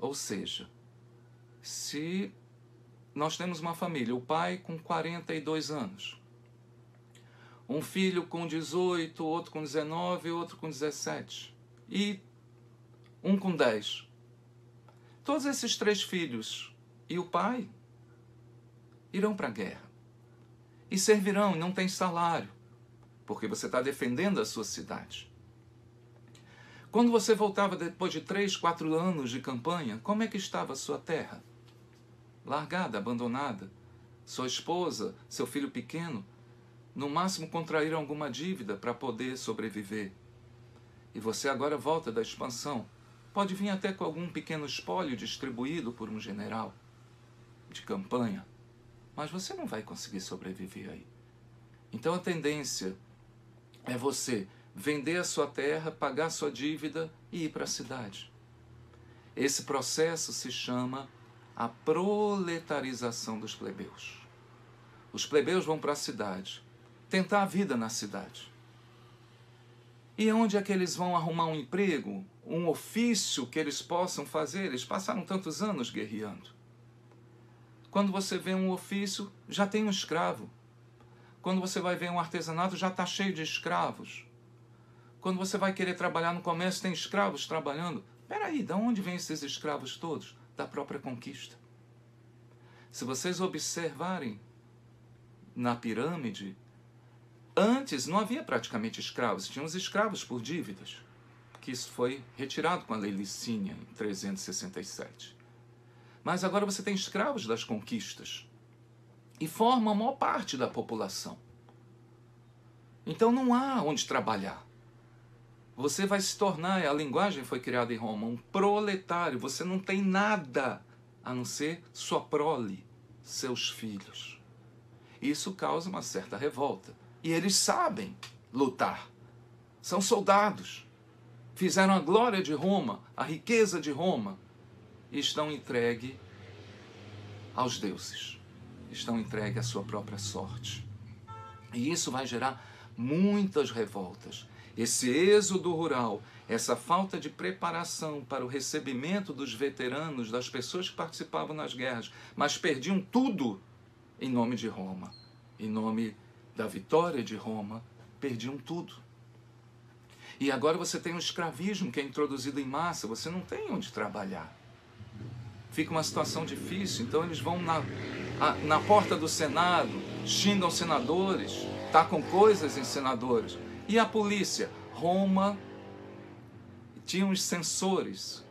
Ou seja, se nós temos uma família, o pai com 42 anos, um filho com 18, outro com 19, outro com 17 e um com 10. Todos esses 3 filhos e o pai irão para a guerra e servirão e não tem salário, porque você está defendendo a sua cidade. Quando você voltava depois de 3, 4 anos de campanha, como é que estava a sua terra? Largada, abandonada. Sua esposa, seu filho pequeno, no máximo contraíram alguma dívida para poder sobreviver. E você agora volta da expansão. Pode vir até com algum pequeno espólio distribuído por um general de campanha, mas você não vai conseguir sobreviver aí. Então a tendência é você vender a sua terra, pagar a sua dívida e ir para a cidade. Esse processo se chama a proletarização dos plebeus. Os plebeus vão para a cidade, tentar a vida na cidade. E onde é que eles vão arrumar um emprego, um ofício que eles possam fazer? Eles passaram tantos anos guerreando. Quando você vê um ofício, já tem um escravo. Quando você vai ver um artesanato, já está cheio de escravos. Quando você vai querer trabalhar no comércio, tem escravos trabalhando. Espera aí, de onde vêm esses escravos todos? Da própria conquista. Se vocês observarem na pirâmide, antes não havia praticamente escravos, tinha os escravos por dívidas, que isso foi retirado com a Lei Licínia em 367. Mas agora você tem escravos das conquistas e formam a maior parte da população. Então não há onde trabalhar. Você vai se tornar, a linguagem foi criada em Roma, um proletário. Você não tem nada a não ser sua prole, seus filhos. Isso causa uma certa revolta. E eles sabem lutar. São soldados. Fizeram a glória de Roma, a riqueza de Roma. E estão entregues aos deuses. Estão entregues à sua própria sorte. E isso vai gerar muitas revoltas. Esse êxodo rural, essa falta de preparação para o recebimento dos veteranos, das pessoas que participavam nas guerras, mas perdiam tudo em nome de Roma, em nome da vitória de Roma, perdiam tudo. E agora você tem um escravismo que é introduzido em massa, você não tem onde trabalhar. Fica uma situação difícil, então eles vão na porta do Senado, xingam senadores, tacam coisas em senadores. E a polícia? Roma tinha uns censores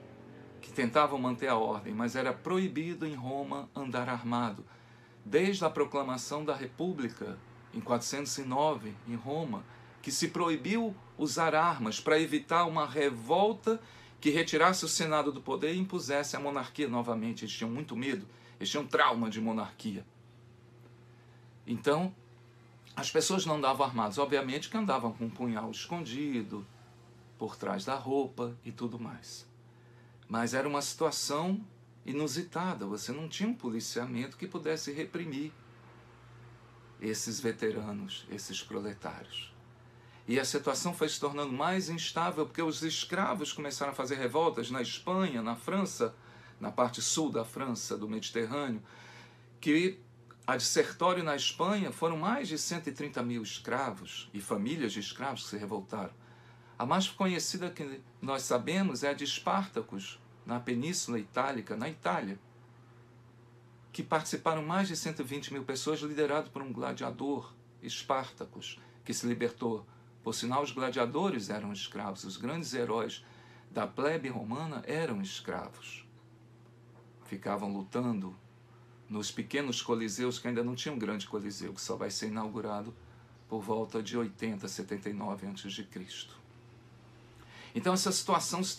que tentavam manter a ordem, mas era proibido em Roma andar armado. Desde a proclamação da República, em 409, em Roma, que se proibiu usar armas para evitar uma revolta que retirasse o Senado do poder e impusesse a monarquia novamente. Eles tinham muito medo, eles tinham trauma de monarquia. Então, as pessoas não andavam armadas, obviamente que andavam com um punhal escondido, por trás da roupa e tudo mais. Mas era uma situação inusitada, você não tinha um policiamento que pudesse reprimir esses veteranos, esses proletários. E a situação foi se tornando mais instável porque os escravos começaram a fazer revoltas na Espanha, na França, na parte sul da França, do Mediterrâneo, que a de Sertório na Espanha foram mais de 130 mil escravos e famílias de escravos que se revoltaram. A mais conhecida que nós sabemos é a de Espartacus, na Península Itálica, na Itália, que participaram mais de 120 mil pessoas, liderado por um gladiador, Espartacus, que se libertou. Por sinal, os gladiadores eram escravos, os grandes heróis da plebe romana eram escravos. Ficavam lutando nos pequenos coliseus, que ainda não tinha um grande coliseu, que só vai ser inaugurado por volta de 80, 79 a.C. Então essa situação se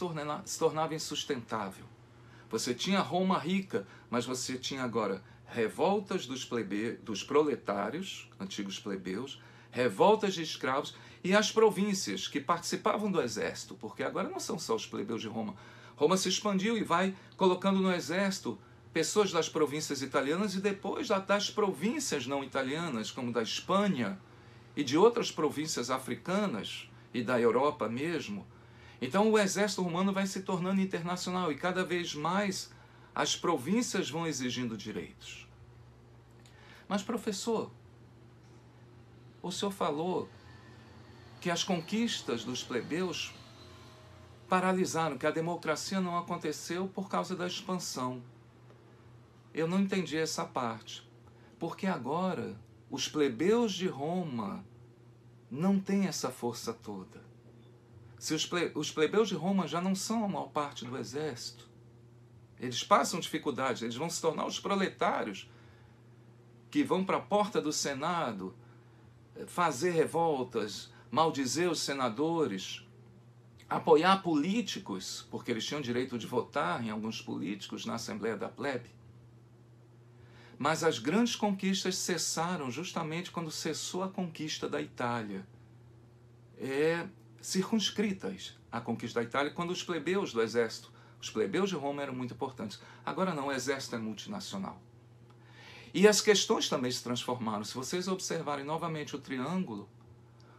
tornava insustentável. Você tinha Roma rica, mas você tinha agora revoltas dos proletários, antigos plebeus, revoltas de escravos e as províncias que participavam do exército, porque agora não são só os plebeus de Roma. Roma se expandiu e vai colocando no exército pessoas das províncias italianas e depois das províncias não italianas, como da Espanha e de outras províncias africanas e da Europa mesmo. Então o exército romano vai se tornando internacional e cada vez mais as províncias vão exigindo direitos. Mas, professor, o senhor falou que as conquistas dos plebeus paralisaram, que a democracia não aconteceu por causa da expansão. Eu não entendi essa parte, porque agora os plebeus de Roma não têm essa força toda. Se os plebeus de Roma já não são a maior parte do exército, eles passam dificuldades, eles vão se tornar os proletários que vão para a porta do Senado fazer revoltas, maldizer os senadores, apoiar políticos, porque eles tinham direito de votar em alguns políticos na Assembleia da Plebe. Mas as grandes conquistas cessaram justamente quando cessou a conquista da Itália. Circunscritas a conquista da Itália, quando os plebeus do exército, os plebeus de Roma eram muito importantes. Agora não, o exército é multinacional. E as questões também se transformaram. Se vocês observarem novamente o triângulo,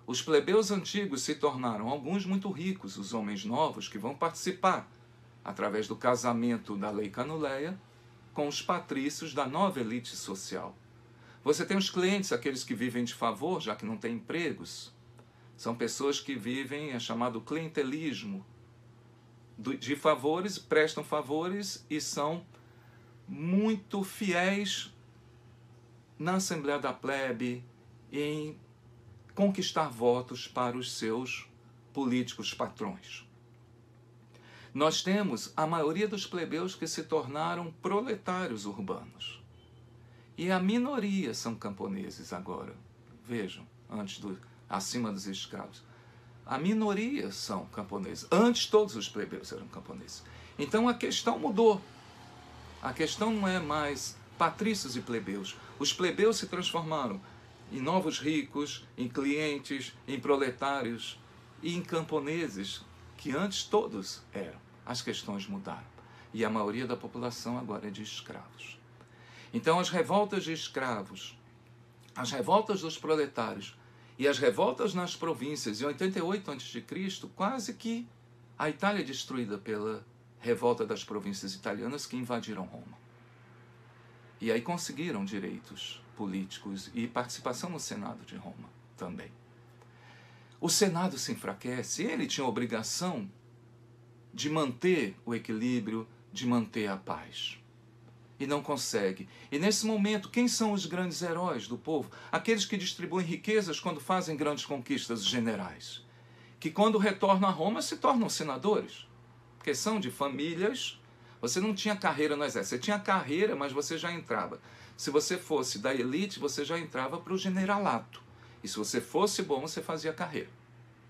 os plebeus antigos se tornaram alguns muito ricos, os homens novos que vão participar, através do casamento da lei Canuleia, com os patrícios da nova elite social. Você tem os clientes, aqueles que vivem de favor, já que não têm empregos. São pessoas que vivem, é chamado clientelismo, de favores, prestam favores e são muito fiéis na Assembleia da Plebe em conquistar votos para os seus políticos patrões. Nós temos a maioria dos plebeus que se tornaram proletários urbanos. E a minoria são camponeses agora. Vejam, acima dos escravos. A minoria são camponeses. Antes todos os plebeus eram camponeses. Então a questão mudou. A questão não é mais patrícios e plebeus. Os plebeus se transformaram em novos ricos, em clientes, em proletários e em camponeses, que antes todos eram. As questões mudaram. E a maioria da população agora é de escravos. Então as revoltas de escravos, as revoltas dos proletários e as revoltas nas províncias, em 88 a.C., quase que a Itália é destruída pela revolta das províncias italianas que invadiram Roma. E aí conseguiram direitos políticos e participação no Senado de Roma também. O Senado se enfraquece, ele tinha a obrigação de manter o equilíbrio, de manter a paz. E não consegue. E nesse momento, quem são os grandes heróis do povo? Aqueles que distribuem riquezas quando fazem grandes conquistas, os generais. Que quando retornam a Roma se tornam senadores. Porque são de famílias. Você não tinha carreira no exército. Você tinha carreira, mas você já entrava. Se você fosse da elite, você já entrava para o generalato. E se você fosse bom, você fazia carreira.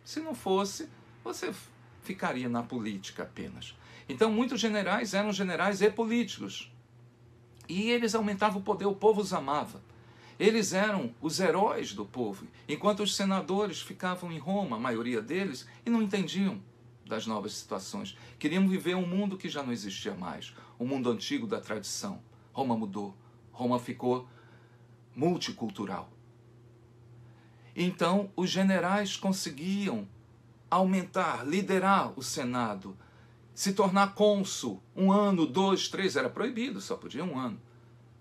Se não fosse, você ficaria na política apenas. Então, muitos generais eram generais e políticos. E eles aumentavam o poder, o povo os amava. Eles eram os heróis do povo, enquanto os senadores ficavam em Roma, a maioria deles, e não entendiam das novas situações. Queriam viver um mundo que já não existia mais, o mundo antigo da tradição. Roma mudou, Roma ficou multicultural. Então, os generais conseguiam aumentar, liderar o Senado, se tornar cônsul, 1 ano, 2, 3, era proibido, só podia 1 ano.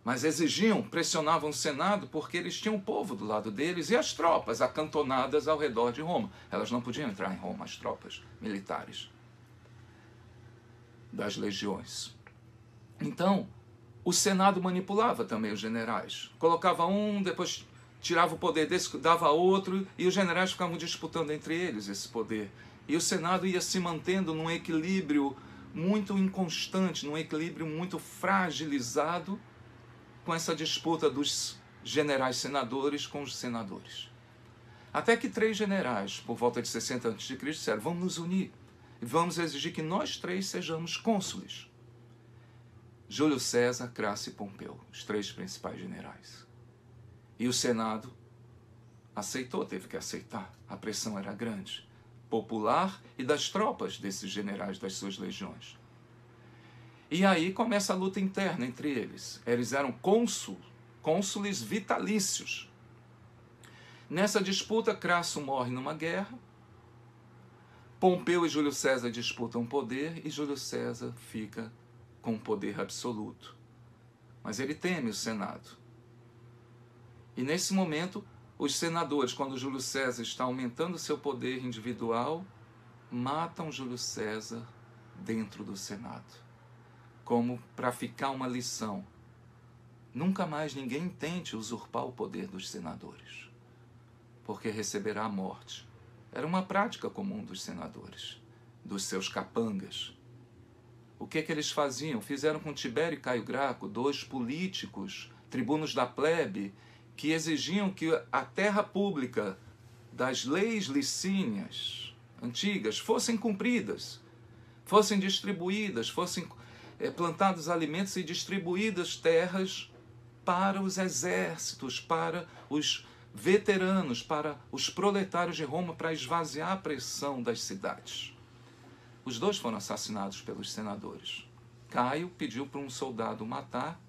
Mas exigiam, pressionavam o Senado porque eles tinham o povo do lado deles e as tropas acantonadas ao redor de Roma. Elas não podiam entrar em Roma, as tropas militares das legiões. Então, o Senado manipulava também os generais. Colocava um, depois tirava o poder desse, dava outro, e os generais ficavam disputando entre eles esse poder. E o Senado ia se mantendo num equilíbrio muito inconstante, num equilíbrio muito fragilizado, com essa disputa dos generais senadores com os senadores. Até que 3 generais, por volta de 60 a.C., disseram: vamos nos unir e vamos exigir que nós 3 sejamos cônsules. Júlio César, Crasso e Pompeu, os 3 principais generais. E o Senado aceitou, teve que aceitar. A pressão era grande, popular e das tropas desses generais, das suas legiões. E aí começa a luta interna entre eles. Eles eram cônsules vitalícios. Nessa disputa, Crasso morre numa guerra. Pompeu e Júlio César disputam poder e Júlio César fica com o poder absoluto. Mas ele teme o Senado. E nesse momento, os senadores, quando Júlio César está aumentando seu poder individual, matam Júlio César dentro do Senado, como para ficar uma lição. Nunca mais ninguém tente usurpar o poder dos senadores, porque receberá a morte. Era uma prática comum dos senadores, dos seus capangas. O que eles faziam? Fizeram com Tibério e Caio Graco, dois políticos, tribunos da plebe, que exigiam que a terra pública das leis licínias antigas fossem cumpridas, fossem distribuídas, fossem plantados alimentos e distribuídas terras para os exércitos, para os veteranos, para os proletários de Roma, para esvaziar a pressão das cidades. Os dois foram assassinados pelos senadores. Caio pediu para um soldado matar,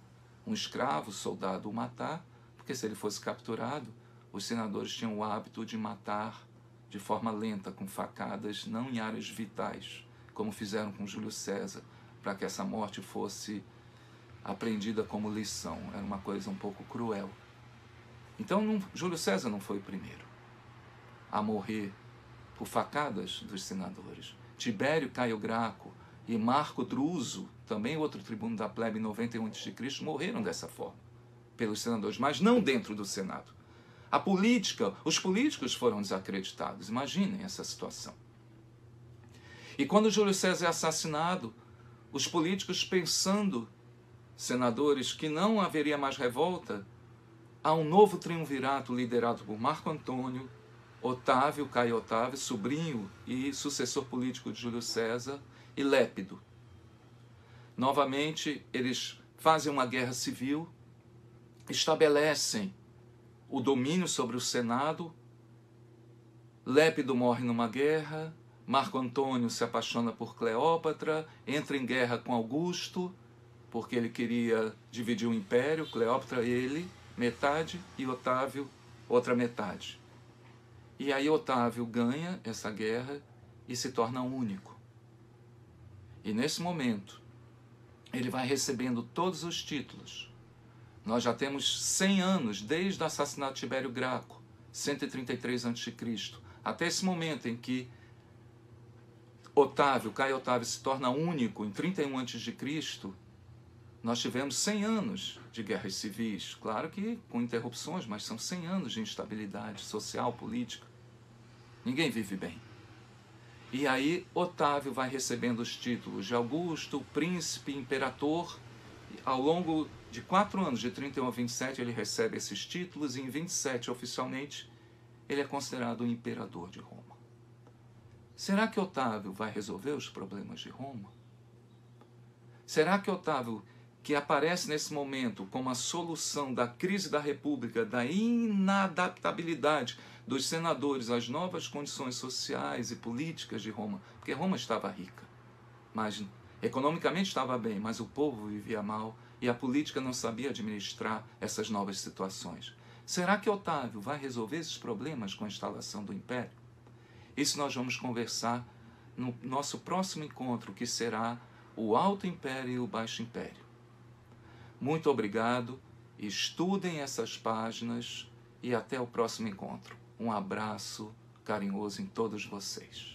um escravo soldado o matar, porque se ele fosse capturado, os senadores tinham o hábito de matar de forma lenta, com facadas, não em áreas vitais, como fizeram com Júlio César, para que essa morte fosse aprendida como lição. Era uma coisa um pouco cruel. Então, Júlio César não foi o primeiro a morrer por facadas dos senadores. Tibério, Caio Graco e Marco Druso, também outro tribuno da plebe em 91 a.C., morreram dessa forma, pelos senadores, mas não dentro do Senado. A política, os políticos foram desacreditados. Imaginem essa situação. E quando Júlio César é assassinado, os políticos pensando, senadores, que não haveria mais revolta, há um novo triunvirato liderado por Marco Antônio, Otávio, Caio Otávio, sobrinho e sucessor político de Júlio César, e Lépido. Novamente, eles fazem uma guerra civil, estabelecem o domínio sobre o Senado. Lépido morre numa guerra, Marco Antônio se apaixona por Cleópatra, entra em guerra com Augusto, porque ele queria dividir o império, Cleópatra, ele, metade, e Otávio, outra metade. E aí Otávio ganha essa guerra e se torna único. E nesse momento, ele vai recebendo todos os títulos. Nós já temos 100 anos desde o assassinato de Tibério Graco, 133 a.C., até esse momento em que Caio Otávio se torna único em 31 a.C., nós tivemos 100 anos de guerras civis, claro que com interrupções, mas são 100 anos de instabilidade social, política. Ninguém vive bem. E aí Otávio vai recebendo os títulos de Augusto, príncipe, imperador. Ao longo de 4 anos, de 31 a 27, ele recebe esses títulos e em 27, oficialmente, ele é considerado o imperador de Roma. Será que Otávio vai resolver os problemas de Roma? Será que Otávio, que aparece nesse momento como a solução da crise da República, da inadaptabilidade dos senadores às novas condições sociais e políticas de Roma, porque Roma estava rica, mas economicamente estava bem, mas o povo vivia mal e a política não sabia administrar essas novas situações. Será que Otávio vai resolver esses problemas com a instalação do Império? Isso nós vamos conversar no nosso próximo encontro, que será o Alto Império e o Baixo Império. Muito obrigado, estudem essas páginas e até o próximo encontro. Um abraço carinhoso em todos vocês.